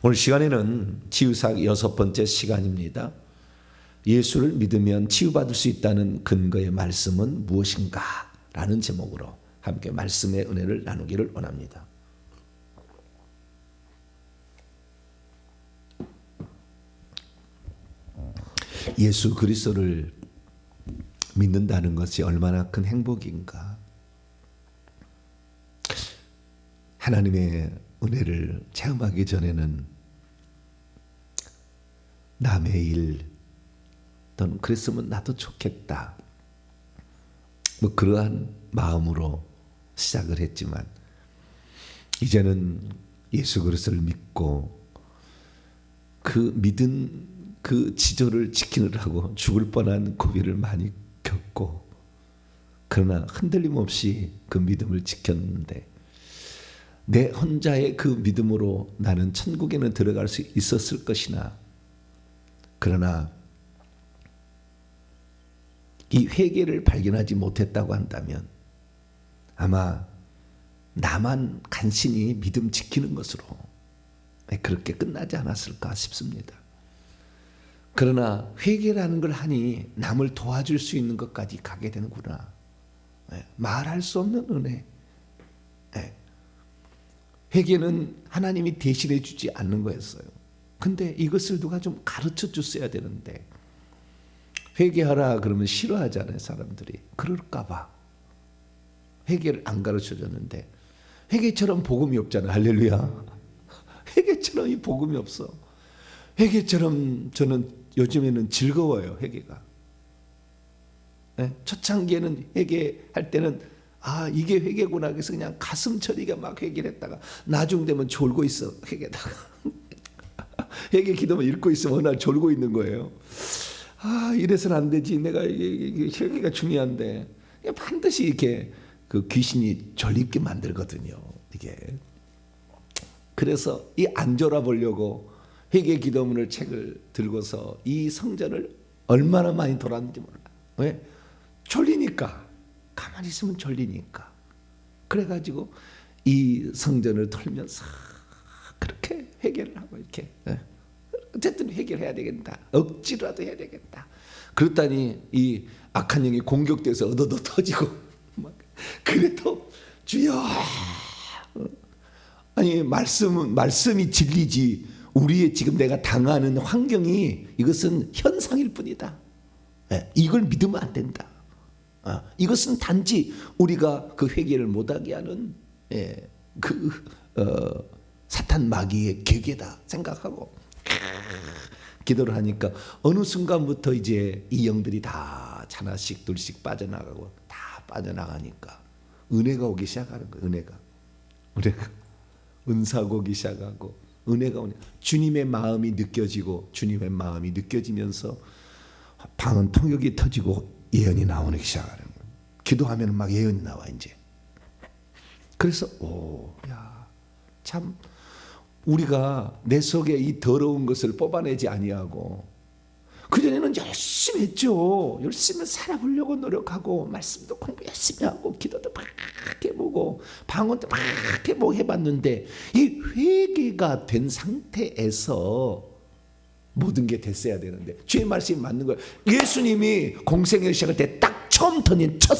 오늘 시간에는 치유사역 6번째 시간입니다. 예수를 믿으면 치유받을 수 있다는 근거의 말씀은 무엇인가? 라는 제목으로 함께 말씀의 은혜를 나누기를 원합니다. 예수 그리스도를 믿는다는 것이 얼마나 큰 행복인가. 하나님의 은혜를 체험하기 전에는 남의 일 또는 그랬으면 나도 좋겠다, 그러한 마음으로 시작을 했지만 이제는 예수 그리스도를 믿고 그 믿은 그 지조를 지키느라고 죽을 뻔한 고비를 많이 겪고, 그러나 흔들림 없이 그 믿음을 지켰는데 내 혼자의 그 믿음으로 나는 천국에는 들어갈 수 있었을 것이나, 그러나 이 회개를 발견하지 못했다고 한다면 아마 나만 간신히 믿음 지키는 것으로 그렇게 끝나지 않았을까 싶습니다. 그러나 회개라는 걸 하니 남을 도와줄 수 있는 것까지 가게 되는구나. 말할 수 없는 은혜. 회개는 하나님이 대신해 주지 않는 거였어요. 근데 이것을 누가 좀 가르쳐 줬어야 되는데, 회개하라 그러면 싫어하잖아요, 사람들이. 그럴까 봐 회개를 안 가르쳐 줬는데, 회개처럼 복음이 없잖아요. 할렐루야. 회개처럼 이 복음이 없어. 회개처럼 저는 요즘에는 즐거워요, 회개가. 초창기에는 회개할 때는 이게 회개구나 그래서 그냥 가슴 처리가 막 회개를 했다가 나중 되면 졸고 있어, 회개다가. 회개 기도만 읽고 있으면 어느 날 졸고 있는 거예요. 이래서는 안 되지. 내가 회개가 중요한데 반드시 이렇게 그 귀신이 졸립게 만들거든요, 이게. 그래서 이 안 졸아보려고 회개 기도문을 책을 들고서 이 성전을 얼마나 많이 돌았는지 몰라. 왜? 졸리니까. 가만히 있으면 졸리니까. 그래가지고 이 성전을 털면서 그렇게 회개를 하고 이렇게 어쨌든 회개를 해야 되겠다. 억지로라도 해야 되겠다. 그랬더니 이 악한 영이 공격돼서 얻어도 터지고 그래도 주여, 아니 말씀이 진리지 우리의 지금 내가 당하는 환경이 이것은 현상일 뿐이다. 이걸 믿으면 안 된다. 이것은 단지 우리가 그 회개를 못하게 하는 사탄 마귀의 계계다 생각하고 기도를 하니까 어느 순간부터 이제 이 영들이 다 하나씩 둘씩 빠져나가고 다 빠져나가니까 은혜가 오기 시작하는 거예요. 은혜가 은사가 오기 시작하고 은혜가 오니 주님의 마음이 느껴지고, 주님의 마음이 느껴지면서 방언 통역이 터지고 예언이 나오기 시작하는 거예요. 기도하면 막 예언이 나와 이제. 그래서 참 우리가 내 속에 이 더러운 것을 뽑아내지 아니하고, 그전에는 열심히 했죠. 열심히 살아보려고 노력하고 말씀도 공부 열심히 하고 기도도 막 해보고 방언도 막 해보고 해봤는데, 이 회개가 된 상태에서 모든 게 됐어야 되는데, 주의 말씀이 맞는 거예요. 예수님이 공생을 시작할 때 딱 처음 던진 첫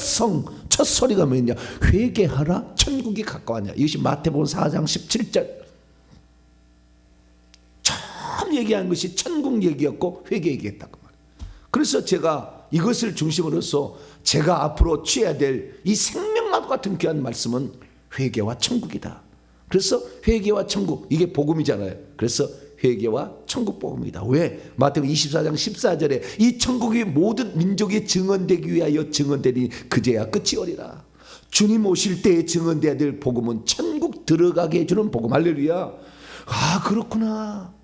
소리가 뭐냐? 회개하라, 천국이 가까웠냐. 이것이 마태복음 4장 17절 처음 얘기한 것이 천국 얘기였고 회개 얘기했다고 말이에요. 그래서 제가 이것을 중심으로서 제가 앞으로 취해야 될 이 생명나무 같은 귀한 말씀은 회개와 천국이다. 그래서 회개와 천국, 이게 복음이잖아요. 그래서 회개와 천국 복음이다. 왜? 마태복음 24장 14절에 이 천국이 모든 민족이 증언되기 위하여 증언되니 그제야 끝이 오리라. 주님 오실 때에 증언되어야 될 복음은 천국 들어가게 해주는 복음. 할렐루야. 그렇구나.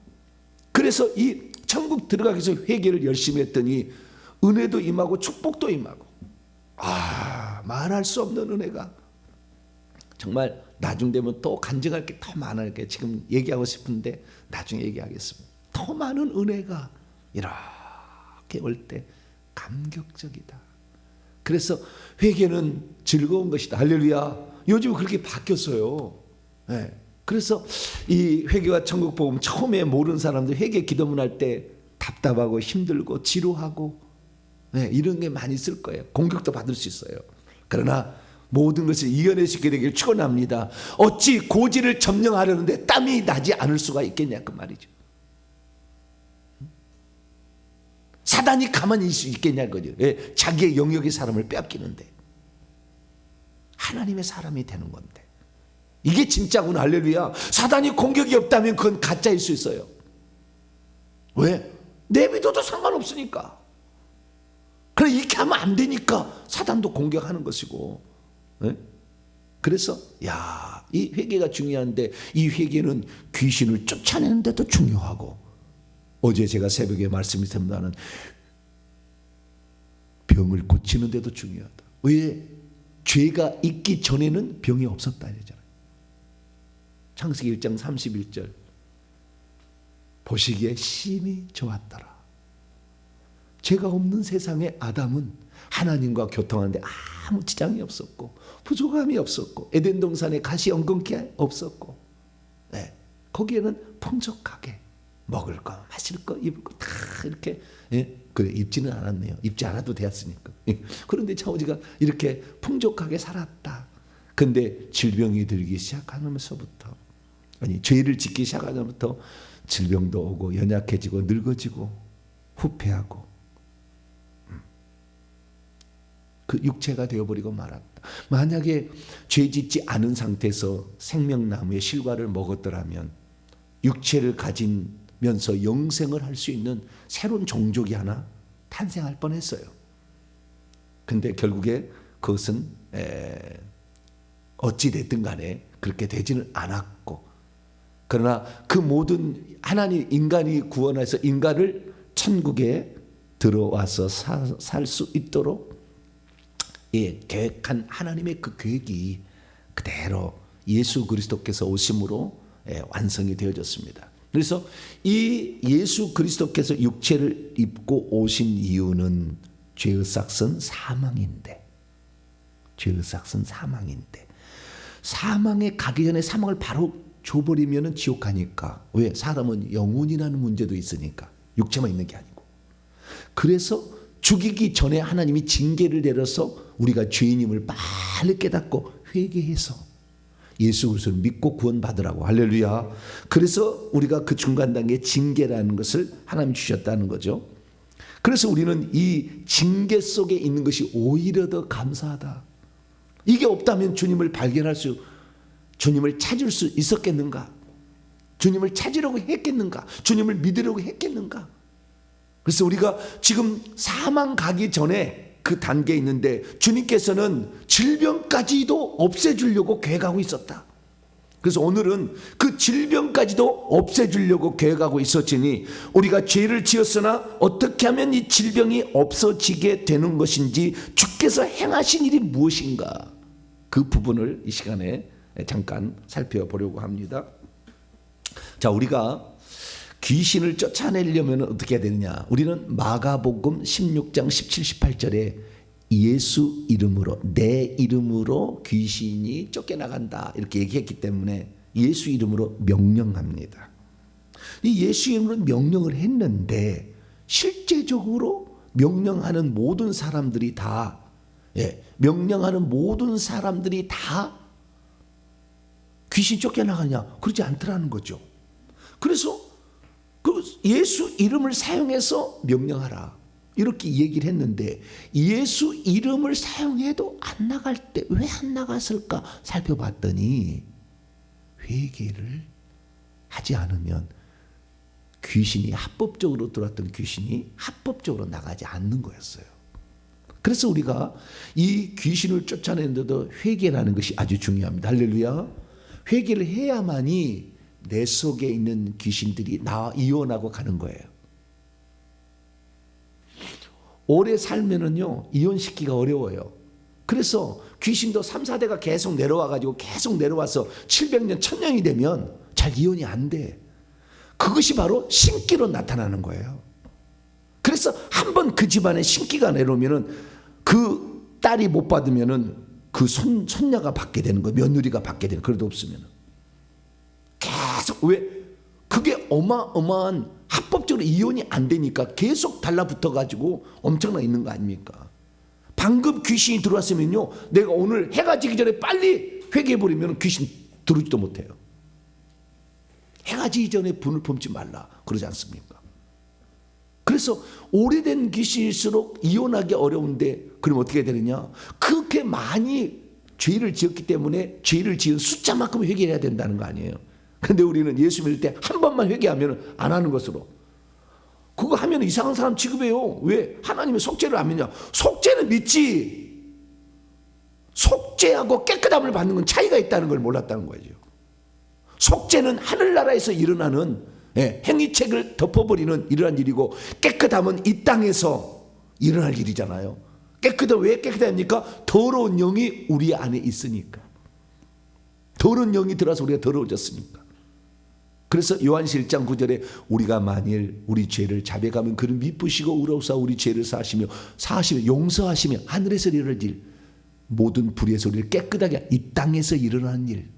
그래서 이 천국 들어가기 위해서 회개를 열심히 했더니 은혜도 임하고 축복도 임하고, 말할 수 없는 은혜가 정말 나중 되면 또 간증할 게 더 많을 게 지금 얘기하고 싶은데 나중에 얘기하겠습니다. 더 많은 은혜가 이렇게 올 때 감격적이다. 그래서 회개는 즐거운 것이다. 할렐루야. 요즘 그렇게 바뀌었어요. 그래서 이 회개와 천국 복음 처음에 모르는 사람들 회개 기도문 할 때 답답하고 힘들고 지루하고 이런 게 많이 있을 거예요. 공격도 받을 수 있어요. 그러나 모든 것을 이겨낼 수 있게 되길 축원합니다. 어찌 고지를 점령하려는데 땀이 나지 않을 수가 있겠냐 그 말이죠. 사단이 가만히 있을 수 있겠냐 거죠. 자기의 영역의 사람을 빼앗기는데 하나님의 사람이 되는 건데 이게 진짜구나. 할렐루야. 사단이 공격이 없다면 그건 가짜일 수 있어요. 왜? 내비둬도 상관없으니까. 그래 이렇게 하면 안 되니까 사단도 공격하는 것이고. 그래서 이 회개가 중요한데 이 회개는 귀신을 쫓아내는 데도 중요하고 어제 제가 새벽에 말씀드렸습니다는 병을 고치는 데도 중요하다. 왜? 죄가 있기 전에는 병이 없었다 이러잖아요. 창세기 1장 31절 보시기에 심히 좋았더라. 죄가 없는 세상에 아담은 하나님과 교통하는데 아무 지장이 없었고 부족함이 없었고 에덴 동산에 가시 엉겅퀴 없었고 거기에는 풍족하게 먹을 거 마실 거 입을 거 다 이렇게 그래 입지는 않았네요. 입지 않아도 되었으니까. 그런데 차오지가 이렇게 풍족하게 살았다. 근데 질병이 들기 시작하면서부터 죄를 짓기 시작하면서부터 질병도 오고 연약해지고 늙어지고 후패하고 그 육체가 되어버리고 말았다. 만약에 죄 짓지 않은 상태에서 생명나무의 실과를 먹었더라면 육체를 가지면서 영생을 할 수 있는 새로운 종족이 하나 탄생할 뻔했어요. 근데 결국에 그것은 어찌 됐든 간에 그렇게 되지는 않았고 그러나 그 모든 하나님 인간이 구원해서 인간을 천국에 들어와서 살 수 있도록 계획한 하나님의 그 계획이 그대로 예수 그리스도께서 오심으로 완성이 되어졌습니다. 그래서 이 예수 그리스도께서 육체를 입고 오신 이유는 죄의 삭은 사망인데 죄의 삭은 사망인데 사망에 가기 전에 사망을 바로 줘버리면 지옥 가니까. 왜? 사람은 영혼이라는 문제도 있으니까 육체만 있는 게 아니고. 그래서 죽이기 전에 하나님이 징계를 내려서 우리가 죄인임을 빨리 깨닫고 회개해서 예수 그리스도를 믿고 구원받으라고. 할렐루야. 그래서 우리가 그 중간 단계에 징계라는 것을 하나님 주셨다는 거죠. 그래서 우리는 이 징계 속에 있는 것이 오히려 더 감사하다. 이게 없다면 주님을 발견할 수, 주님을 찾을 수 있었겠는가? 주님을 찾으려고 했겠는가? 주님을 믿으려고 했겠는가? 그래서 우리가 지금 사망 가기 전에 그 단계에 있는데 주님께서는 질병까지도 없애주려고 계획하고 있었다. 그래서 오늘은 그 질병까지도 없애주려고 계획하고 있었으니 우리가 죄를 지었으나 어떻게 하면 이 질병이 없어지게 되는 것인지 주께서 행하신 일이 무엇인가, 그 부분을 이 시간에 잠깐 살펴보려고 합니다. 자, 우리가 귀신을 쫓아내려면 어떻게 해야 되느냐. 우리는 마가복음 16장 17, 18절에 예수 이름으로, 내 이름으로 귀신이 쫓겨나간다 이렇게 얘기했기 때문에 예수 이름으로 명령합니다. 이 예수 이름으로 명령을 했는데 실제적으로 명령하는 모든 사람들이 다 명령하는 모든 사람들이 다 귀신 쫓겨나가냐? 그러지 않더라는 거죠. 그래서 그 예수 이름을 사용해서 명령하라 이렇게 얘기를 했는데 예수 이름을 사용해도 안 나갈 때 왜 안 나갔을까 살펴봤더니 회개를 하지 않으면 귀신이 합법적으로 들어왔던 귀신이 합법적으로 나가지 않는 거였어요. 그래서 우리가 이 귀신을 쫓아내는데도 회개라는 것이 아주 중요합니다. 할렐루야. 회개를 해야만이 내 속에 있는 귀신들이 나와 이혼하고 가는 거예요. 오래 살면은요 이혼시키기가 어려워요. 그래서 귀신도 3, 4대가 계속 내려와가지고 계속 내려와서 700년 1000년이 되면 잘 이혼이 안 돼. 그것이 바로 신기로 나타나는 거예요. 그래서 한번 그 집안에 신기가 내려오면은 그 딸이 못 받으면은 그 손녀가 받게 되는 거예요. 며느리가 받게 되는. 그래도 없으면. 왜? 그게 어마어마한 합법적으로 이혼이 안 되니까 계속 달라붙어 가지고 엄청나 있는 거 아닙니까? 방금 귀신이 들어왔으면요, 내가 오늘 해가 지기 전에 빨리 회개해 버리면 귀신 들어오지도 못해요. 해가 지기 전에 분을 품지 말라 그러지 않습니까? 그래서 오래된 귀신일수록 이혼하기 어려운데, 그럼 어떻게 되느냐? 그렇게 많이 죄를 지었기 때문에 죄를 지은 숫자만큼 회개해야 된다는 거 아니에요. 그런데 우리는 예수 믿을 때 한 번만 회개하면 안 하는 것으로, 그거 하면 이상한 사람 취급해요. 왜? 하나님의 속죄를 안 믿냐? 속죄는 믿지. 속죄하고 깨끗함을 받는 건 차이가 있다는 걸 몰랐다는 거죠. 속죄는 하늘나라에서 일어나는 행위책을 덮어버리는 이러한 일이고, 깨끗함은 이 땅에서 일어날 일이잖아요. 깨끗함, 왜 깨끗합니까? 더러운 영이 우리 안에 있으니까. 더러운 영이 들어와서 우리가 더러워졌으니까. 그래서 요한시 1장 9절에 우리가 만일 우리 죄를 자백하면 그는 미쁘시고 의로우사 우리 죄를 사하시며 용서하시며 하늘에서 일어날 일, 모든 불의 소리를 깨끗하게 이 땅에서 일어나는 일.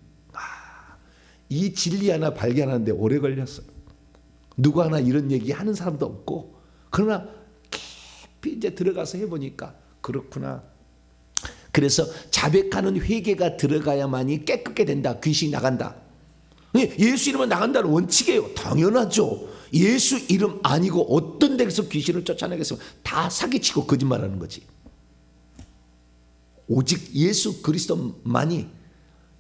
이 진리 하나 발견하는데 오래 걸렸어요. 누구 하나 이런 얘기 하는 사람도 없고, 그러나 깊이 이제 들어가서 해보니까 그렇구나. 그래서 자백하는 회개가 들어가야만이 깨끗게 된다. 귀신이 나간다. 예수 이름은 나간다는 원칙이에요. 당연하죠. 예수 이름 아니고 어떤 데서 귀신을 쫓아내겠으면 다 사기치고 거짓말하는 거지. 오직 예수 그리스도만이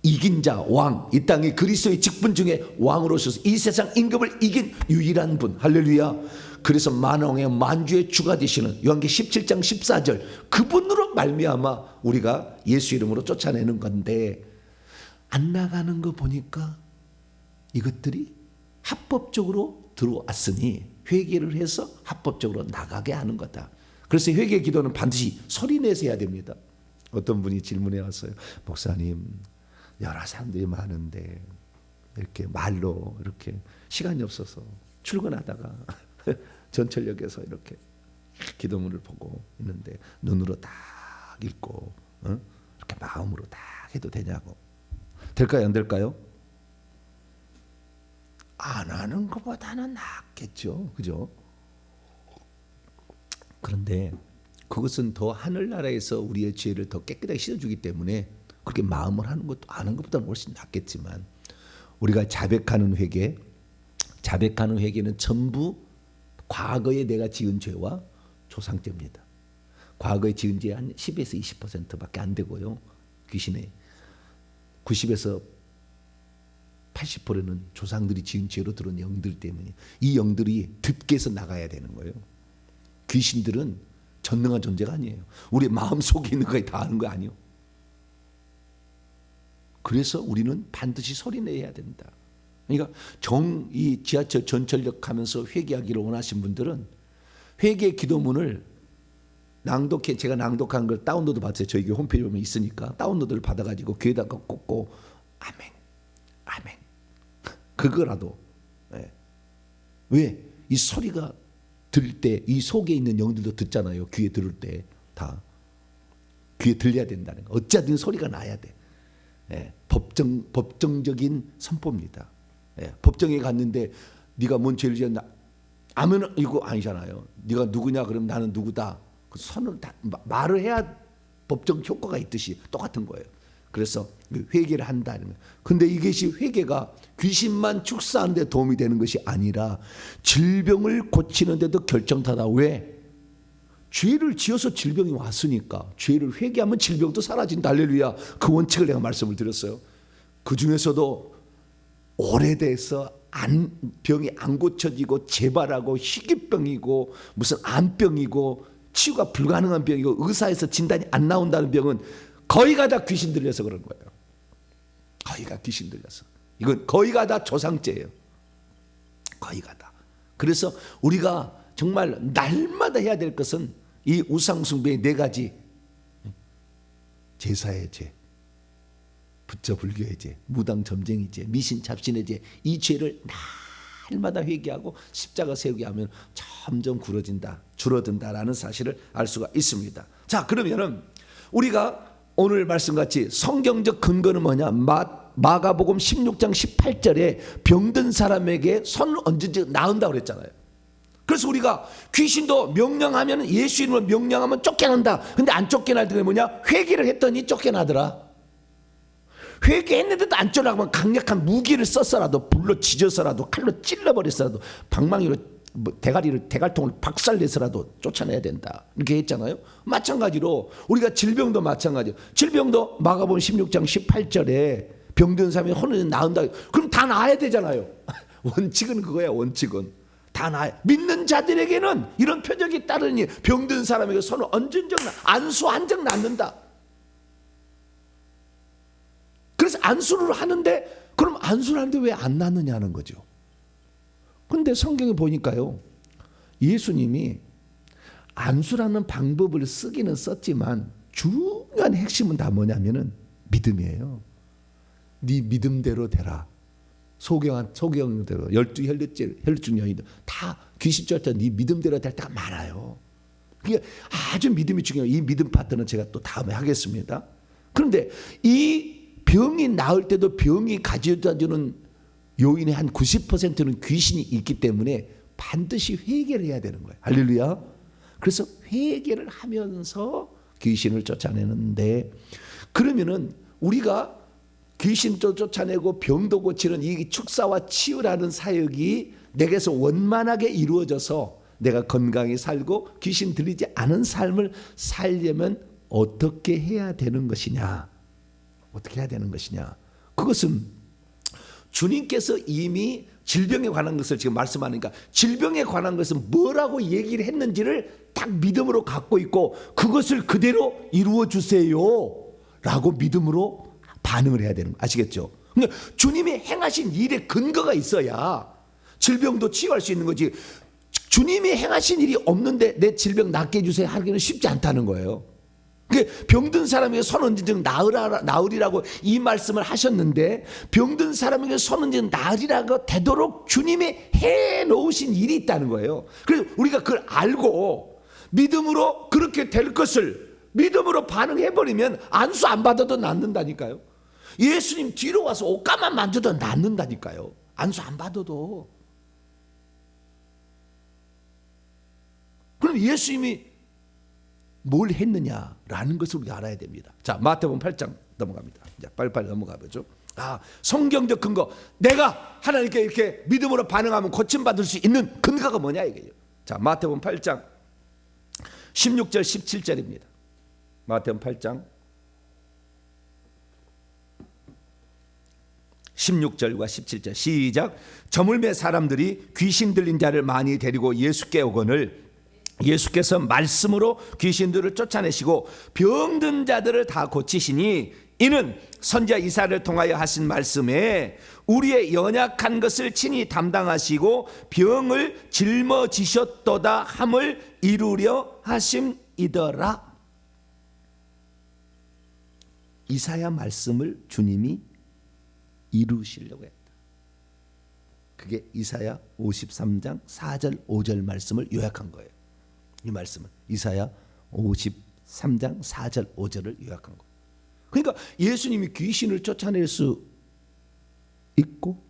이긴 자, 왕, 이 땅의 그리스도의 직분 중에 왕으로 오셔서 이 세상 임금을 이긴 유일한 분. 할렐루야. 그래서 만왕의 만주의 주가 되시는 요한계 17장 14절, 그분으로 말미암아 우리가 예수 이름으로 쫓아내는 건데, 안 나가는 거 보니까 이것들이 합법적으로 들어왔으니 회개를 해서 합법적으로 나가게 하는 거다. 그래서 회개 기도는 반드시 소리 내서 해야 됩니다. 어떤 분이 질문해 왔어요. 목사님, 여러 사람들이 많은데 이렇게 말로 이렇게 시간이 없어서 출근하다가 전철역에서 이렇게 기도문을 보고 있는데 눈으로 딱 읽고 이렇게 마음으로 딱 해도 되냐고. 될까요? 안 될까요? 안 하는 것보다는 낫겠죠. 그죠? 그런데 그것은 더 하늘나라에서 우리의 죄를 더 깨끗하게 씻어주기 때문에 그렇게 마음을 하는 것도 아는 것보다는 훨씬 낫겠지만, 우리가 자백하는 회개는 전부 과거에 내가 지은 죄와 조상죄입니다. 과거에 지은 죄 한 10에서 20%밖에 안 되고요. 귀신의 90에서 80%는 조상들이 지은 죄로 들어온 영들 때문에, 이 영들이 득께서 나가야 되는 거예요. 귀신들은 전능한 존재가 아니에요. 우리 마음 속에 있는 거에 다 아는 거 아니에요. 그래서 우리는 반드시 소리내야 된다. 그러니까 이 지하철 전철역 가면서 회개하기를 원하신 분들은 회개 기도문을 제가 낭독한 걸 다운로드 받으세요. 저희 교회 홈페이지 보면 있으니까 다운로드를 받아가지고 귀에다가 꽂고 아멘, 아멘. 그거라도. 왜? 이 소리가 들을 때 이 속에 있는 영들도 듣잖아요. 귀에 들을 때 다 귀에 들려야 된다는 거. 어찌하든 소리가 나야 돼. 법정적인 선포입니다. 법정에 갔는데 네가 뭔 죄를 지었나? 아면 이거 아니잖아요. 네가 누구냐? 그럼 나는 누구다. 그 선을 다 말을 해야 법정 효과가 있듯이 똑같은 거예요. 그래서 회개를 한다는 거예요. 근데 이것이 회개가 귀신만 축사하는 데 도움이 되는 것이 아니라 질병을 고치는 데도 결정타다. 왜? 죄를 지어서 질병이 왔으니까 죄를 회개하면 질병도 사라진다. 할렐루야. 그 원칙을 내가 말씀을 드렸어요. 그 중에서도 오래돼서 병이 안 고쳐지고 재발하고 희귀병이고 무슨 암병이고 치유가 불가능한 병이고 의사에서 진단이 안 나온다는 병은 거의가 다 귀신 들려서 그런 거예요. 거의가 귀신 들려서. 이건 거의가 다 조상죄예요. 거의가 다. 그래서 우리가 정말 날마다 해야 될 것은 이 우상숭배의 4가지. 제사의 죄, 부처불교의 죄, 무당점쟁이 죄, 미신잡신의 죄, 이 죄를 날마다 회개하고 십자가 세우게 하면 점점 줄어든다라는 사실을 알 수가 있습니다. 자, 그러면은 우리가 오늘 말씀같이 성경적 근거는 뭐냐? 마가복음 16장 18절에 병든 사람에게 손을 얹은지 나은다고 그랬잖아요. 그래서 우리가 귀신도 명령하면, 예수 이름으로 명령하면 쫓겨난다. 근데 안 쫓겨날 때 뭐냐? 회개를 했더니 쫓겨나더라. 회개했는데도 안 쫓아가면 강력한 무기를 썼어라도, 불로 지져서라도, 칼로 찔러버렸어라도, 방망이로 대갈통을 박살내서라도 쫓아내야 된다. 이렇게 했잖아요. 마찬가지로 우리가 질병도 마찬가지예요. 질병도 마가복음 16장 18절에 병든 사람이 혼을 나은다. 그럼 다 나아야 되잖아요. 원칙은 그거야. 원칙은 다 나아야. 믿는 자들에게는 이런 표적이 따르니 병든 사람에게 손을 얹은 적, 안수한 적 낫는다. 그래서 안수를 하는데, 그럼 안수를 하는데 왜 안 낫느냐는 거죠. 근데 성경에 보니까요, 예수님이 안수라는 방법을 쓰기는 썼지만 중요한 핵심은 다 뭐냐면은 믿음이에요. 네 믿음대로 되라. 소경대로 12 혈루증 여인들 다 귀신 쫓아 네 믿음대로 될 때가 많아요. 그게 아주 믿음이 중요해요. 이 믿음 파트는 제가 또 다음에 하겠습니다. 그런데 이 병이 나을 때도 병이 가져다 주는 요인의 한 90%는 귀신이 있기 때문에 반드시 회개를 해야 되는 거예요. 할렐루야. 그래서 회개를 하면서 귀신을 쫓아내는데, 그러면은 우리가 귀신도 쫓아내고 병도 고치는 이 축사와 치유라는 사역이 내게서 원만하게 이루어져서 내가 건강히 살고 귀신 들리지 않은 삶을 살려면 어떻게 해야 되는 것이냐? 어떻게 해야 되는 것이냐? 그것은 주님께서 이미 질병에 관한 것을 지금 말씀하니까, 질병에 관한 것은 뭐라고 얘기를 했는지를 딱 믿음으로 갖고 있고 그것을 그대로 이루어 주세요 라고 믿음으로 반응을 해야 되는 거 아시겠죠? 그러니까 주님이 행하신 일에 근거가 있어야 질병도 치유할 수 있는 거지. 주님이 행하신 일이 없는데 내 질병 낫게 해주세요 하기는 쉽지 않다는 거예요. 병든 사람에게 손 얹은 즉 나으리라고 이 말씀을 하셨는데, 병든 사람에게 손 얹은 나으리라고 되도록 주님이 해놓으신 일이 있다는 거예요. 그래서 우리가 그걸 알고 믿음으로 그렇게 될 것을 믿음으로 반응해버리면 안수 안 받아도 낫는다니까요. 예수님 뒤로 와서 옷가만 만져도 낫는다니까요. 안수 안 받아도. 그럼 예수님이 뭘 했느냐라는 것을 우리가 알아야 됩니다. 자, 마태복음 8장 넘어갑니다. 이제 빨리빨리 넘어가 보죠. 성경적 근거, 내가 하나님께 이렇게 믿음으로 반응하면 고침받을 수 있는 근거가 뭐냐 이게요. 자, 마태복음 8장 16절 17절입니다. 마태복음 8장 16절과 17절 시작. 저물매 사람들이 귀신 들린 자를 많이 데리고 예수께 오거늘 예수께서 말씀으로 귀신들을 쫓아내시고 병든 자들을 다 고치시니 이는 선지자 이사야를 통하여 하신 말씀에 우리의 연약한 것을 친히 담당하시고 병을 짊어지셨도다 함을 이루려 하심이더라. 이사야 말씀을 주님이 이루시려고 했다. 그게 이사야 53장 4절 5절 말씀을 요약한 거예요. 이 말씀은 이사야 53장 4절 5절을 요약한 거. 그러니까 예수님이 귀신을 쫓아낼 수 있고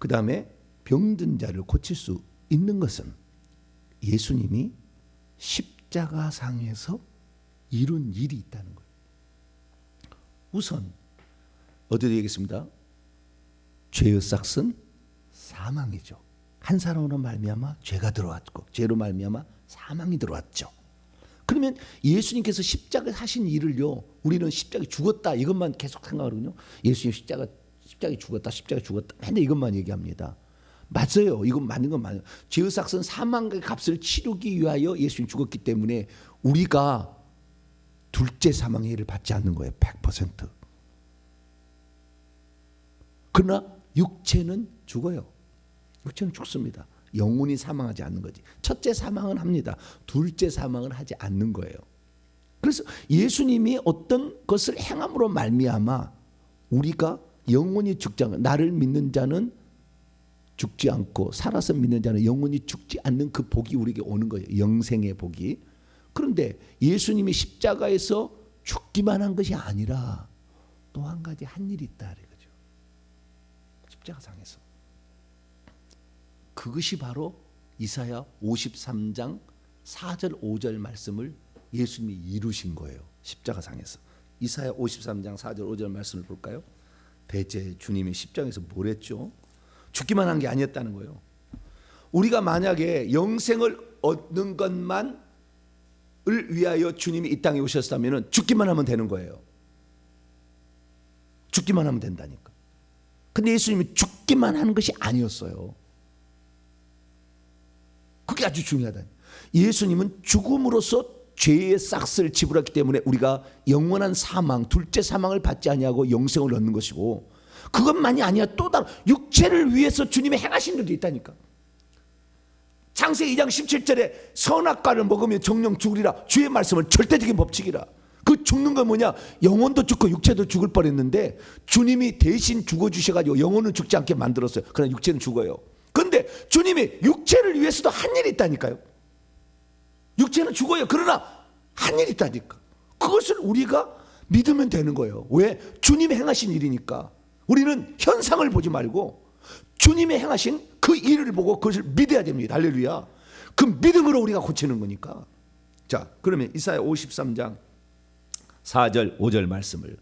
그 다음에 병든 자를 고칠 수 있는 것은 예수님이 십자가상에서 이룬 일이 있다는 거예요. 우선 어디로 얘기했습니다. 죄의 삭은 사망이죠. 한 사람으로 말미암아 죄가 들어왔고 죄로 말미암아 사망이 들어왔죠. 그러면 예수님께서 십자가에 하신 일을요, 우리는 십자가에 죽었다 이것만 계속 생각하거든요. 예수님 십자가에 죽었다, 십자가에 죽었다 맨날 이것만 얘기합니다. 맞아요. 이건 맞는 건 맞아요. 죄의 삭은 사망의 값을 치르기 위하여 예수님 죽었기 때문에 우리가 둘째 사망의 해를 받지 않는 거예요. 100%. 그러나 육체는 죽어요. 육체는 죽습니다. 영혼이 사망하지 않는 거지. 첫째 사망은 합니다. 둘째 사망은 하지 않는 거예요. 그래서 예수님이 어떤 것을 행함으로 말미암아 우리가 영혼이 죽지 않고, 나를 믿는 자는 죽지 않고 살아서 믿는 자는 영혼이 죽지 않는 그 복이 우리에게 오는 거예요. 영생의 복이. 그런데 예수님이 십자가에서 죽기만 한 것이 아니라 또 한 가지 한 일이 있다. 십자가상에서. 그것이 바로 이사야 53장 4절 5절 말씀을 예수님이 이루신 거예요. 십자가상에서. 이사야 53장 4절 5절 말씀을 볼까요? 대체 주님이 십자가에서 뭘 했죠? 죽기만 한 게 아니었다는 거예요. 우리가 만약에 영생을 얻는 것만을 위하여 주님이 이 땅에 오셨다면 죽기만 하면 되는 거예요. 죽기만 하면 된다니까. 근데 예수님이 죽기만 하는 것이 아니었어요. 그게 아주 중요하다. 예수님은 죽음으로써 죄의 싹스를 지불했기 때문에 우리가 영원한 사망, 둘째 사망을 받지 아니하고 영생을 얻는 것이고, 그것만이 아니야. 또 다른 육체를 위해서 주님이 행하신 일도 있다니까. 창세기 2장 17절에 선악과를 먹으면 정령 죽으리라. 주의 말씀은 절대적인 법칙이라. 그 죽는 건 뭐냐? 영혼도 죽고 육체도 죽을 뻔했는데 주님이 대신 죽어주셔가지고 영혼은 죽지 않게 만들었어요. 그러나 육체는 죽어요. 그런데 주님이 육체를 위해서도 한 일이 있다니까요. 육체는 죽어요. 그러나 한 일이 있다니까. 그것을 우리가 믿으면 되는 거예요. 왜? 주님이 행하신 일이니까. 우리는 현상을 보지 말고 주님이 행하신 그 일을 보고 그것을 믿어야 됩니다. 할렐루야. 그 믿음으로 우리가 고치는 거니까. 자, 그러면 이사야 53장 4절 5절 말씀을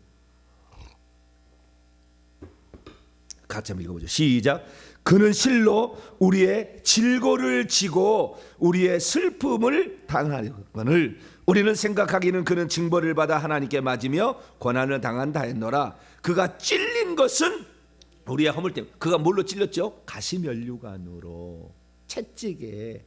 같이 한번 읽어보죠. 시작. 그는 실로 우리의 질고를 지고 우리의 슬픔을 당하거늘 우리는 생각하기는 그는 징벌을 받아 하나님께 맞으며 고난을 당한다 했노라. 그가 찔린 것은 우리의 허물 때문에. 그가 뭘로 찔렸죠? 가시면류관으로. 채찍에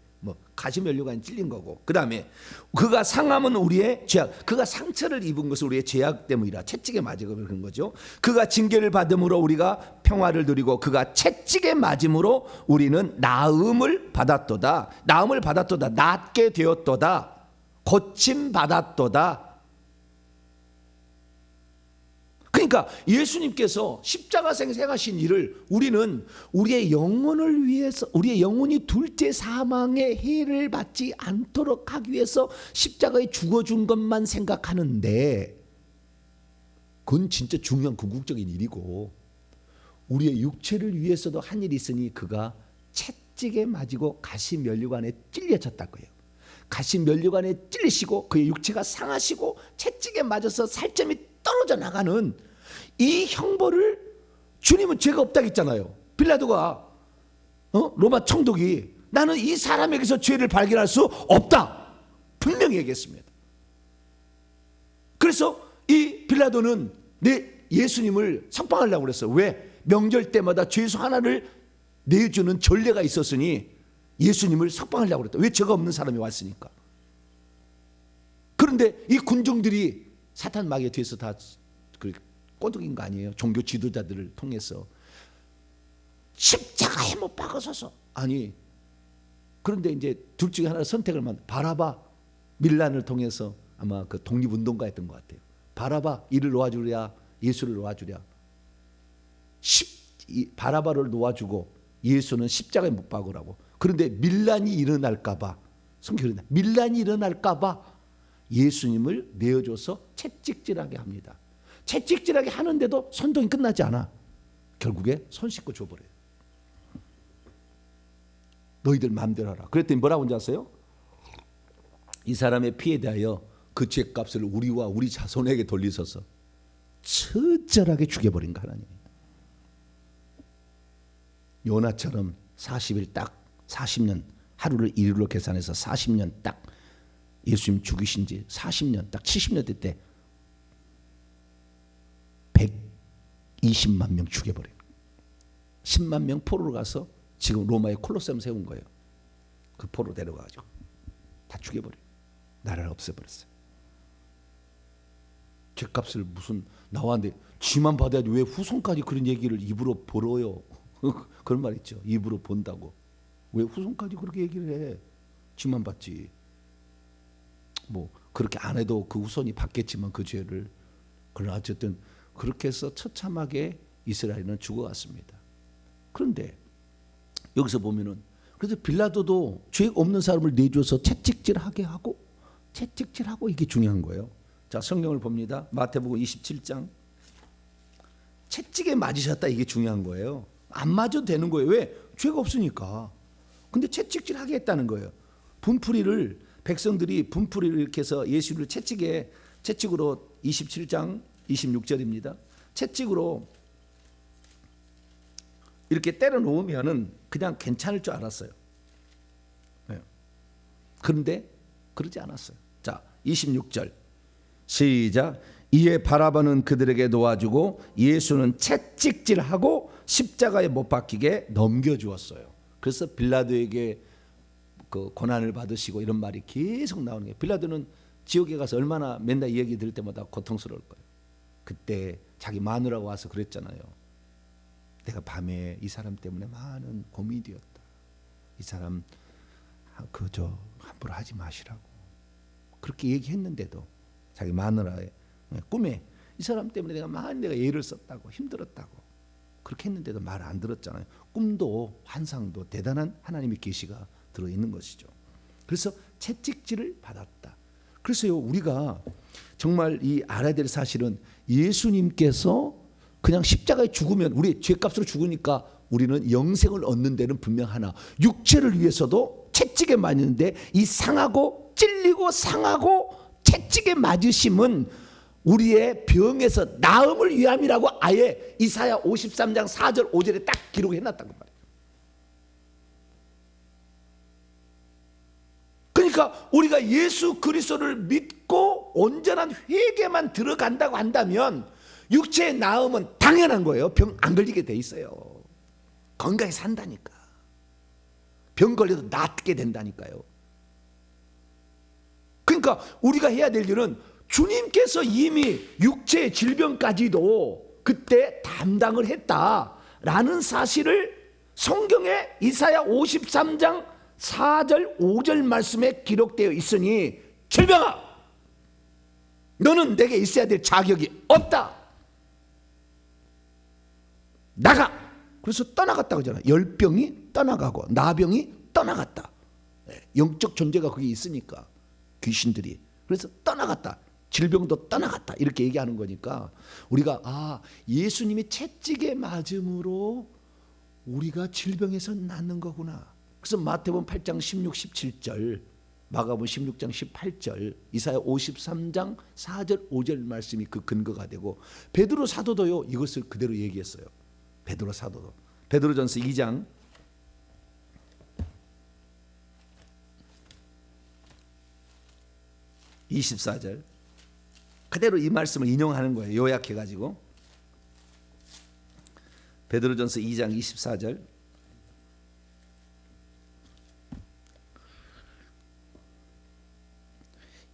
가시면류관이 찔린 거고, 그 다음에 그가 상함은 우리의 죄악. 그가 상처를 입은 것은 우리의 죄악 때문이라. 채찍에 맞으고 그런 거죠. 그가 징계를 받음으로 우리가 평화를 누리고 그가 채찍에 맞음으로 우리는 나음을 받았도다. 나음을 받았도다. 낫게 되었도다. 고침 받았도다. 그러니까 예수님께서 십자가에서 행하신 일을 우리는 우리의 영혼을 위해서, 우리의 영혼이 둘째 사망의 해를 받지 않도록 하기 위해서 십자가에 죽어준 것만 생각하는데, 그건 진짜 중요한 궁극적인 일이고, 우리의 육체를 위해서도 한 일이 있으니 그가 채찍에 맞고 가시면류관에 찔려졌다고요. 가시면류관에 찔리시고 그의 육체가 상하시고 채찍에 맞아서 살점이 떨어져 나가는 이 형벌을 주님은 죄가 없다고 했잖아요. 빌라도가 로마 총독이 나는 이 사람에게서 죄를 발견할 수 없다 분명히 얘기했습니다. 그래서 이 빌라도는 예수님을 석방하려고 그랬어요. 왜? 명절 때마다 죄수 하나를 내주는 전례가 있었으니 예수님을 석방하려고 그랬다. 왜? 죄가 없는 사람이 왔으니까. 그런데 이 군중들이 사탄 마귀에 뒤에서 다 꼬드긴 거 아니에요? 종교 지도자들을 통해서 십자가에 못 박아서서. 아니, 그런데 이제 둘 중에 하나 선택을 바라바, 밀란을 통해서 아마 그 독립운동가였던 것 같아요. 바라바 이를 놓아주랴 예수를 놓아주랴. 바라바를 놓아주고 예수는 십자가에 못 박으라고. 그런데 밀란이 일어날까봐, 성경에 밀란이 일어날까봐 예수님을 내어줘서 채찍질하게 합니다. 채찍질하게 하는데도 선동이 끝나지 않아. 결국에 손 씻고 줘버려요. 너희들 마음대로 하라. 그랬더니 뭐라고 하는지 아세요? 이 사람의 피에 대하여 그 죄값을 우리와 우리 자손에게 돌리소서. 처절하게 죽여버린 거 하나님. 요나처럼 40일 딱 40년, 하루를 일일로 계산해서 40년 딱 예수님 죽이신 지 40년 딱 70년 때 120만 명 죽여버려요. 10만 명 포로로 가서 지금 로마의 콜로세움 세운 거예요. 그 포로 데려가가지고 다 죽여버려요. 나라를 없애버렸어요. 죄값을 무슨 나왔는데 쥐만 받아야지 왜 후손까지 그런 얘기를 입으로 벌어요. 그런 말 있죠. 입으로 본다고. 왜 후손까지 그렇게 얘기를 해. 쥐만 받지. 뭐 그렇게 안 해도 그 후손이 받겠지만 그 죄를. 그러나 어쨌든 그렇게 해서 처참하게 이스라엘은 죽어갔습니다. 그런데 여기서 보면은 그래서 빌라도도 죄 없는 사람을 내줘서 채찍질하게 하고 이게 중요한 거예요. 자, 성경을 봅니다. 마태복음 27장. 채찍에 맞으셨다, 이게 중요한 거예요. 안 맞아도 되는 거예요. 왜? 죄가 없으니까. 근데 채찍질하게 했다는 거예요. 분풀이를 백성들이 분풀이를 이렇게 해서 예수를 채찍으로 27장 26절입니다. 채찍으로 이렇게 때려 놓으면은 그냥 괜찮을 줄 알았어요. 네. 그런데 그러지 않았어요. 자, 26절 시작. 이에 바라바는 그들에게 놓아주고 예수는 채찍질하고 십자가에 못 박히게 넘겨주었어요. 그래서 빌라도에게 그 고난을 받으시고 이런 말이 계속 나오는 거예요. 빌라도는 지옥에 가서 얼마나 맨날 이 얘기 들을 때마다 고통스러울 거예요. 그때 자기 마누라가 와서 그랬잖아요. 내가 밤에 이 사람 때문에 많은 고민이 되었다. 이 사람 그저 함부로 하지 마시라고 그렇게 얘기했는데도 자기 마누라의 꿈에 이 사람 때문에 내가 애를 썼다고 힘들었다고 그렇게 했는데도 말 안 들었잖아요. 꿈도 환상도 대단한 하나님의 계시가 들어있는 것이죠. 그래서 채찍질을 받았다. 그래서요, 우리가 정말 이 알아야 될 사실은 예수님께서 그냥 십자가에 죽으면 우리 죄값으로 죽으니까 우리는 영생을 얻는 데는 분명 하나, 육체를 위해서도 채찍에 맞는데 이 상하고 찔리고 상하고 채찍에 맞으심은 우리의 병에서 나음을 위함이라고 아예 이사야 53장 4절 5절에 딱 기록해 놨다고 말이에요. 그러니까 우리가 예수 그리스도를 믿고 온전한 회개만 들어간다고 한다면 육체의 나음은 당연한 거예요. 병 안 걸리게 돼 있어요. 건강히 산다니까. 병 걸려도 낫게 된다니까요. 그러니까 우리가 해야 될 일은 주님께서 이미 육체의 질병까지도 그때 담당을 했다라는 사실을 성경의 이사야 53장 4절 5절 말씀에 기록되어 있으니 질병아 너는 내게 있어야 될 자격이 없다. 나가. 그래서 떠나갔다고 하잖아요. 열병이 떠나가고 나병이 떠나갔다. 영적 존재가 거기 있으니까 귀신들이. 그래서 떠나갔다. 질병도 떠나갔다. 이렇게 얘기하는 거니까 우리가 예수님이 채찍에 맞음으로 우리가 질병에서 낫는 거구나. 그래서 마태복음 8장 16, 17절, 마가복음 16장 18절, 이사야 53장 4절, 5절 말씀이 그 근거가 되고 베드로 사도도요 이것을 그대로 얘기했어요. 베드로 사도도 베드로전서 2장 24절 그대로 이 말씀을 인용하는 거예요. 요약해가지고 베드로전서 2장 24절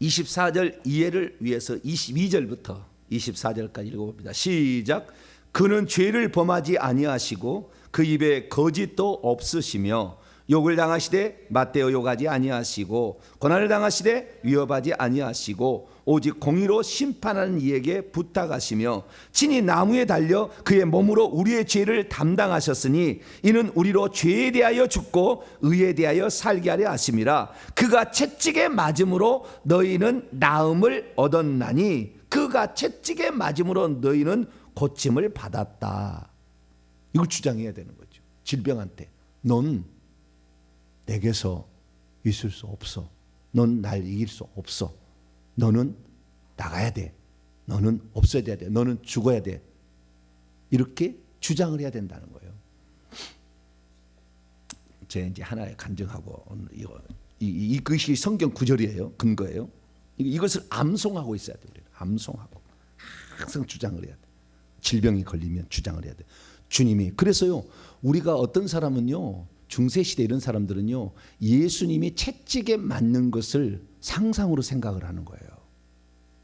24절 이해를 위해서 22절부터 24절까지 읽어봅니다. 시작. 그는 죄를 범하지 아니하시고 그 입에 거짓도 없으시며 욕을 당하시되 맞대어 욕하지 아니하시고 고난을 당하시되 위협하지 아니하시고 오직 공의로 심판하는 이에게 부탁하시며 친히 나무에 달려 그의 몸으로 우리의 죄를 담당하셨으니 이는 우리로 죄에 대하여 죽고 의에 대하여 살게 하려 하심이라. 그가 채찍에 맞음으로 너희는 나음을 얻었나니 그가 채찍에 맞음으로 너희는 고침을 받았다. 이걸 주장해야 되는 거죠. 질병한테 넌 내게서 있을 수 없어. 넌 날 이길 수 없어. 너는 나가야 돼. 너는 없어져야 돼. 너는 죽어야 돼. 이렇게 주장을 해야 된다는 거예요. 제 이제 하나의 간증하고 이것이 성경 구절이에요. 근거예요. 이것을 암송하고 있어야 돼. 우리는 암송하고 항상 주장을 해야 돼. 질병이 걸리면 주장을 해야 돼. 주님이 그래서요. 우리가 어떤 사람은요. 중세시대 이런 사람들은요. 예수님이 채찍에 맞는 것을 상상으로 생각을 하는 거예요.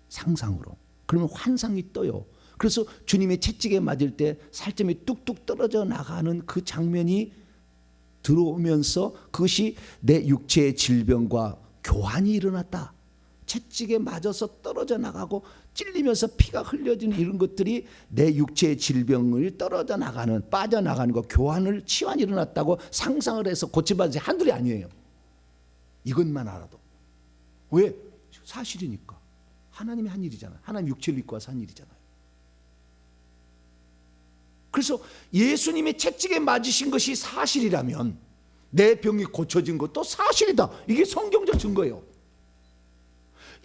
상상으로. 그러면 환상이 떠요. 그래서 주님이 채찍에 맞을 때 살점이 뚝뚝 떨어져 나가는 그 장면이 들어오면서 그것이 내 육체의 질병과 교환이 일어났다. 채찍에 맞아서 떨어져 나가고 찔리면서 피가 흘려지는 이런 것들이 내 육체의 질병을 떨어져 나가는 빠져나가는 거 교환을 치환이 일어났다고 상상을 해서 고침받은 게 한둘이 아니에요. 이것만 알아도. 왜? 사실이니까. 하나님이 한 일이잖아요. 하나님 육체를 입고 와서 한 일이잖아요. 그래서 예수님이 채찍에 맞으신 것이 사실이라면 내 병이 고쳐진 것도 사실이다. 이게 성경적 증거예요.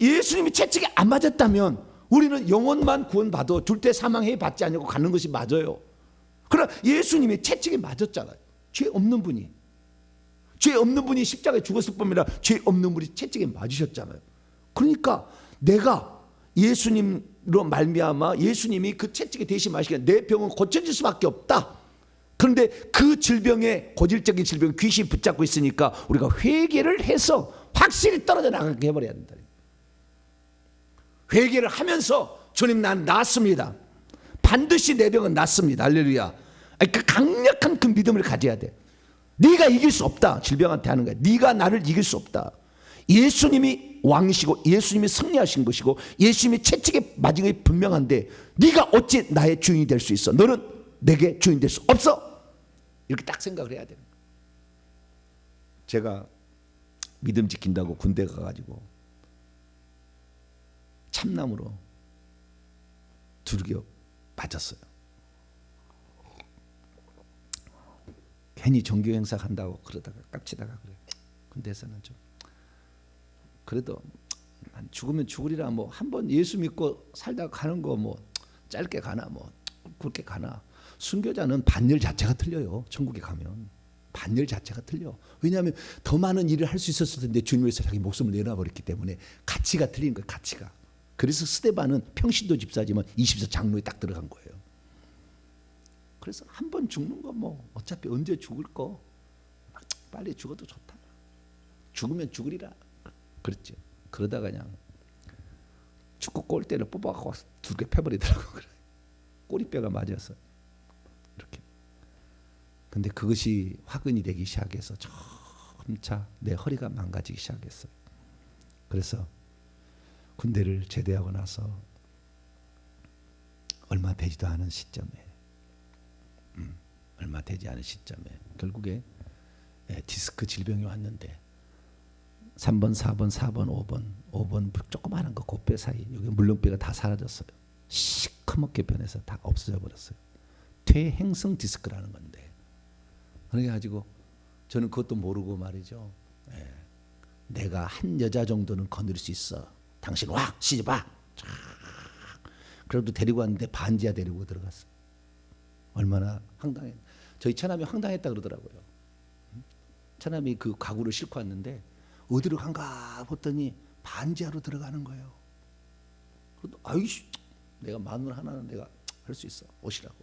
예수님이 채찍에 안 맞았다면 우리는 영혼만 구원받아 둘 때 사망해 받지 않냐고 가는 것이 맞아요. 그러나 예수님이 채찍에 맞았잖아요. 죄 없는 분이. 죄 없는 분이 십자가에 죽었을 뿐만 아니라 죄 없는 분이 채찍에 맞으셨잖아요. 그러니까 내가 예수님으로 말미암아 예수님이 그 채찍에 대신 마시기에 내 병은 고쳐질 수밖에 없다. 그런데 그 질병에 고질적인 질병 귀신이 붙잡고 있으니까 우리가 회개를 해서 확실히 떨어져 나가게 해버려야 된다. 회개를 하면서 주님 난 낫습니다. 반드시 내 병은 낫습니다. 할렐루야. 그 강력한 그 믿음을 가져야 돼. 네가 이길 수 없다. 질병한테 하는 거야. 네가 나를 이길 수 없다. 예수님이 왕이시고 예수님이 승리하신 것이고 예수님이 채찍에 맞은 게 분명한데 네가 어찌 나의 주인이 될 수 있어? 너는 내게 주인 될 수 없어. 이렇게 딱 생각을 해야 돼요. 제가 믿음 지킨다고 군대 가가지고 참나무로 두들겨 맞았어요. 괜히 종교 행사 한다고 그러다가 깝치다가 그래요. 군대에서는 좀 그래도 난 죽으면 죽으리라 뭐 한번 예수 믿고 살다가 가는 거 뭐 짧게 가나 뭐 굵게 가나. 순교자는 반일 자체가 틀려요. 천국에 가면 반일 자체가 틀려. 왜냐하면 더 많은 일을 할 수 있었을 텐데 주님을 위해서 자기 목숨을 내놔버렸기 때문에 가치가 틀린 거예요. 가치가. 그래서 스데반은 평신도 집사지만 20세 장로에 딱 들어간 거예요. 그래서 한 번 죽는 거 뭐 어차피 언제 죽을 거 빨리 죽어도 좋다. 죽으면 죽으리라. 그랬죠. 그러다가 그냥 축구 골대를 뽑아갖고 두 개 패버리더라고. 꼬리뼈가 맞았어요. 이렇게. 근데 그것이 화근이 되기 시작해서 점차 내 허리가 망가지기 시작했어요. 그래서 군대를 제대하고 나서 얼마 되지도 않은 시점에 얼마 되지 않은 시점에 결국에 디스크 질병이 왔는데 3번, 4번, 4번, 5번 조그마한 거 고뼈 사이 여기 물렁뼈가 다 사라졌어요. 시커멓게 변해서 다 없어져 버렸어요. 퇴행성 디스크라는 건데 그래가지고 저는 그것도 모르고 말이죠. 내가 한 여자 정도는 거느릴 수 있어. 당신 와 시집와. 그래도 데리고 왔는데 반지하 데리고 들어갔어. 얼마나 황당해. 저희 처남이 황당했다 그러더라고요. 처남이 그 가구를 싣고 왔는데 어디로 간가 봤더니 반지하로 들어가는 거예요. 그래도 아이씨 내가 마누라 하나는 내가 할 수 있어. 오시라고.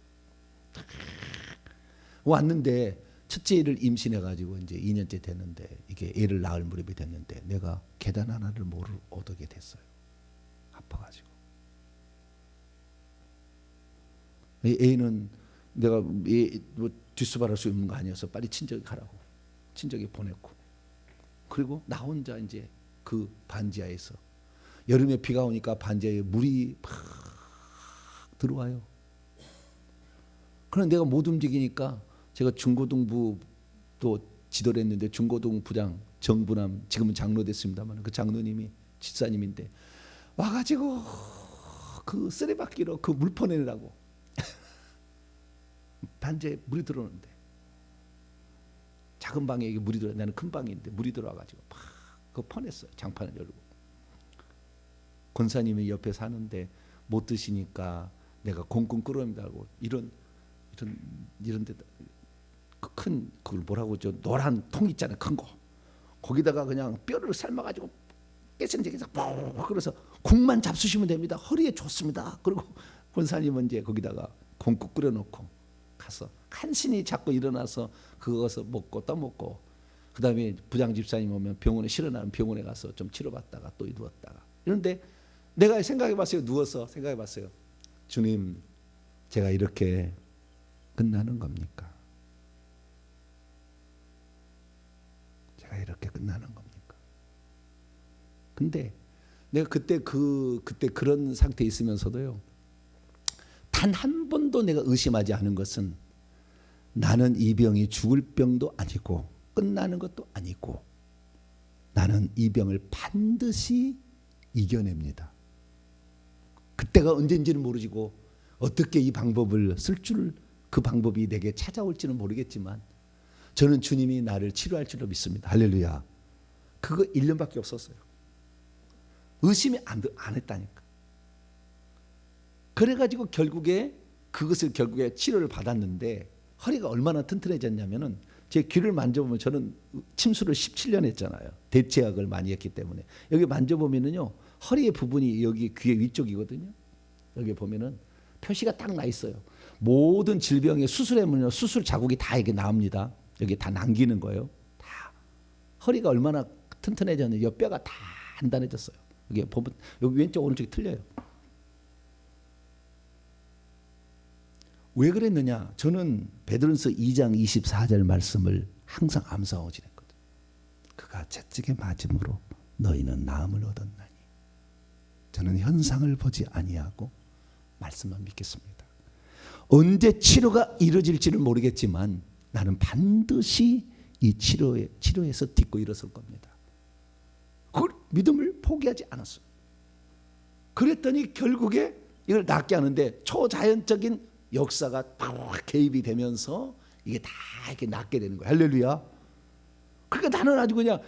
왔는데 첫째를 임신해가지고 이제 2년째 됐는데 이게 애를 낳을 무렵이 됐는데 내가 계단 하나를 못 오르게 됐어요. 아파가지고. 애는 내가 뭐 뒷수발할 수 있는 거 아니어서 빨리 친정에 가라고. 친정에 보냈고. 그리고 나 혼자 이제 그 반지하에서 여름에 비가 오니까 반지하에 물이 팍 들어와요. 그럼 내가 못 움직이니까 제가 중고등부도 지도를 했는데 중고등부장 정부남 지금은 장로 됐습니다만 그 장로님이 집사님인데 와가지고 그 쓰레받기로 그 물 퍼내느라고 반지에 물이 들어오는데 작은 방에 이게 물이 들어 나는 큰 방인데 물이 들어와가지고 막 그거 퍼냈어요. 장판을 열고 권사님이 옆에 사는데 못 드시니까 내가 공공 끓여온다고 이런 데다 큰 그걸 뭐라고 저 노란 통 있잖아요. 큰 거 거기다가 그냥 뼈를 삶아가지고 깨생쟁이서 그래서 국만 잡수시면 됩니다. 허리에 좋습니다. 그리고 권사님은 이제 거기다가 공국 끓여놓고 가서 간신히 자꾸 일어나서 그것을 먹고 떠먹고 그 다음에 부장 집사님 오면 병원에 실어나면 병원에 가서 좀 치료받다가 또 누웠다가 이런데 내가 생각해봤어요. 누워서 생각해봤어요. 주님 제가 이렇게 끝나는 겁니까? 제가 이렇게 끝나는 겁니까? 근데 내가 그때 그런 상태에 있으면서도요. 단 한 번도 내가 의심하지 않은 것은 나는 이 병이 죽을 병도 아니고 끝나는 것도 아니고 나는 이 병을 반드시 이겨냅니다. 그때가 언제인지는 모르지고 어떻게 이 방법을 쓸 줄 그 방법이 내게 찾아올지는 모르겠지만 저는 주님이 나를 치료할 줄로 믿습니다. 할렐루야. 그거 1년밖에 없었어요. 의심이 안 했다니까. 그래가지고 결국에 치료를 받았는데 허리가 얼마나 튼튼해졌냐면은 제 귀를 만져보면 저는 침수를 17년 했잖아요. 대체약을 많이 했기 때문에 여기 만져보면은요 허리의 부분이 여기 귀의 위쪽이거든요. 여기 보면은 표시가 딱 나 있어요. 모든 질병의 수술하면요 수술 자국이 다 이게 나옵니다. 여기 다 남기는 거예요. 다 허리가 얼마나 튼튼해졌는지 뼈가 다 단단해졌어요. 여기 보면 여기 왼쪽 오른쪽이 틀려요. 왜 그랬느냐? 저는 베드로전서 2장 24절 말씀을 항상 암송하고 지냈거든. 그가 채찍에 맞음으로 너희는 나음을 얻었나니. 저는 현상을 보지 아니하고 말씀만 믿겠습니다. 언제 치료가 이루어질지는 모르겠지만 나는 반드시 이 치료에서 딛고 일어설 겁니다. 그 믿음을 포기하지 않았어요. 그랬더니 결국에 이걸 낫게 하는데 초자연적인 역사가 팍 개입이 되면서 이게 다 이렇게 낫게 되는 거예요. 할렐루야. 그러니까 나는 아주 그냥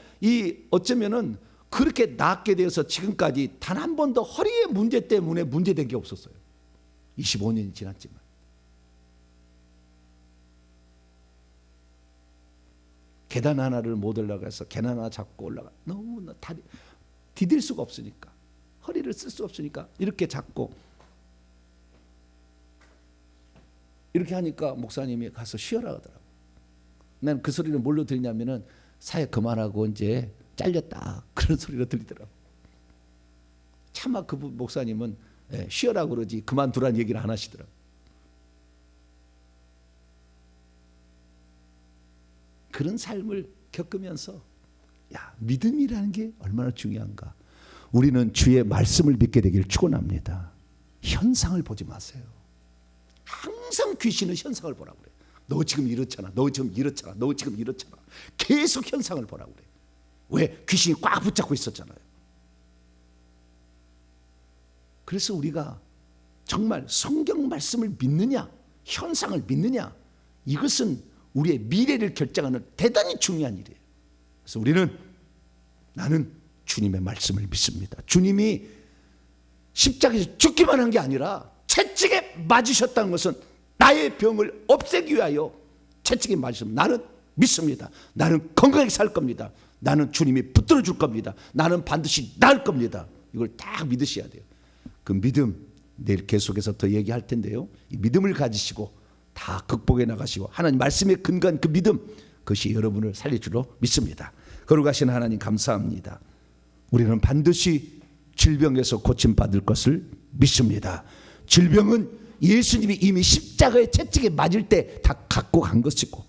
어쩌면은 그렇게 낫게 되어서 지금까지 단 한 번도 허리의 문제 때문에 문제된 게 없었어요. 25년이 지났지만. 계단 하나를 못 올라가서 계단 하나 잡고 올라가. 너무 다리 디딜 수가 없으니까. 허리를 쓸 수 없으니까 이렇게 잡고 이렇게 하니까 목사님이 가서 쉬어라 하더라고. 난 그 소리를 뭘로 들리냐면은 사역 그만하고 이제 잘렸다 그런 소리로 들리더라고. 차마 그 목사님은 쉬어라 그러지 그만두라는 얘기를 안 하시더라고. 그런 삶을 겪으면서 야 믿음이라는 게 얼마나 중요한가. 우리는 주의 말씀을 믿게 되기를 축원합니다. 현상을 보지 마세요. 항상 귀신은 현상을 보라고 그래. 너 지금 이렇잖아. 너 지금 이렇잖아. 너 지금 이렇잖아. 계속 현상을 보라고 그래. 왜? 귀신이 꽉 붙잡고 있었잖아요. 그래서 우리가 정말 성경 말씀을 믿느냐, 현상을 믿느냐, 이것은 우리의 미래를 결정하는 대단히 중요한 일이에요. 그래서 나는 주님의 말씀을 믿습니다. 주님이 십자가에서 죽기만 한 게 아니라 채찍에 맞으셨다는 것은 나의 병을 없애기 위하여 채찍에 맞으셨습니다. 나는 믿습니다. 나는 건강하게 살 겁니다. 나는 주님이 붙들어 줄 겁니다. 나는 반드시 나을 겁니다. 이걸 딱 믿으셔야 돼요. 그 믿음 내일 계속해서 더 얘기할 텐데요. 이 믿음을 가지시고 다 극복해 나가시고 하나님 말씀에 근거한 그 믿음, 그것이 여러분을 살릴 줄로 믿습니다. 거룩하신 하나님 감사합니다. 우리는 반드시 질병에서 고침받을 것을 믿습니다. 질병은 예수님이 이미 십자가의 채찍에 맞을 때 다 갖고 간 것이고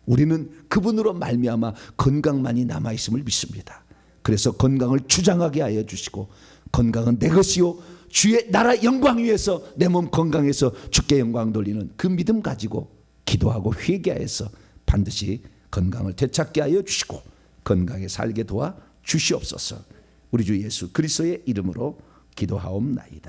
우리는 그분으로 말미암아 건강만이 남아있음을 믿습니다. 그래서 건강을 주장하게 하여 주시고 건강은 내 것이요 주의 나라 영광 위에서 내 몸 건강해서 주께 영광 돌리는 그 믿음 가지고 기도하고 회개하여서 반드시 건강을 되찾게 하여 주시고 건강에 살게 도와 주시옵소서. 우리 주 예수 그리스도의 이름으로 기도하옵나이다.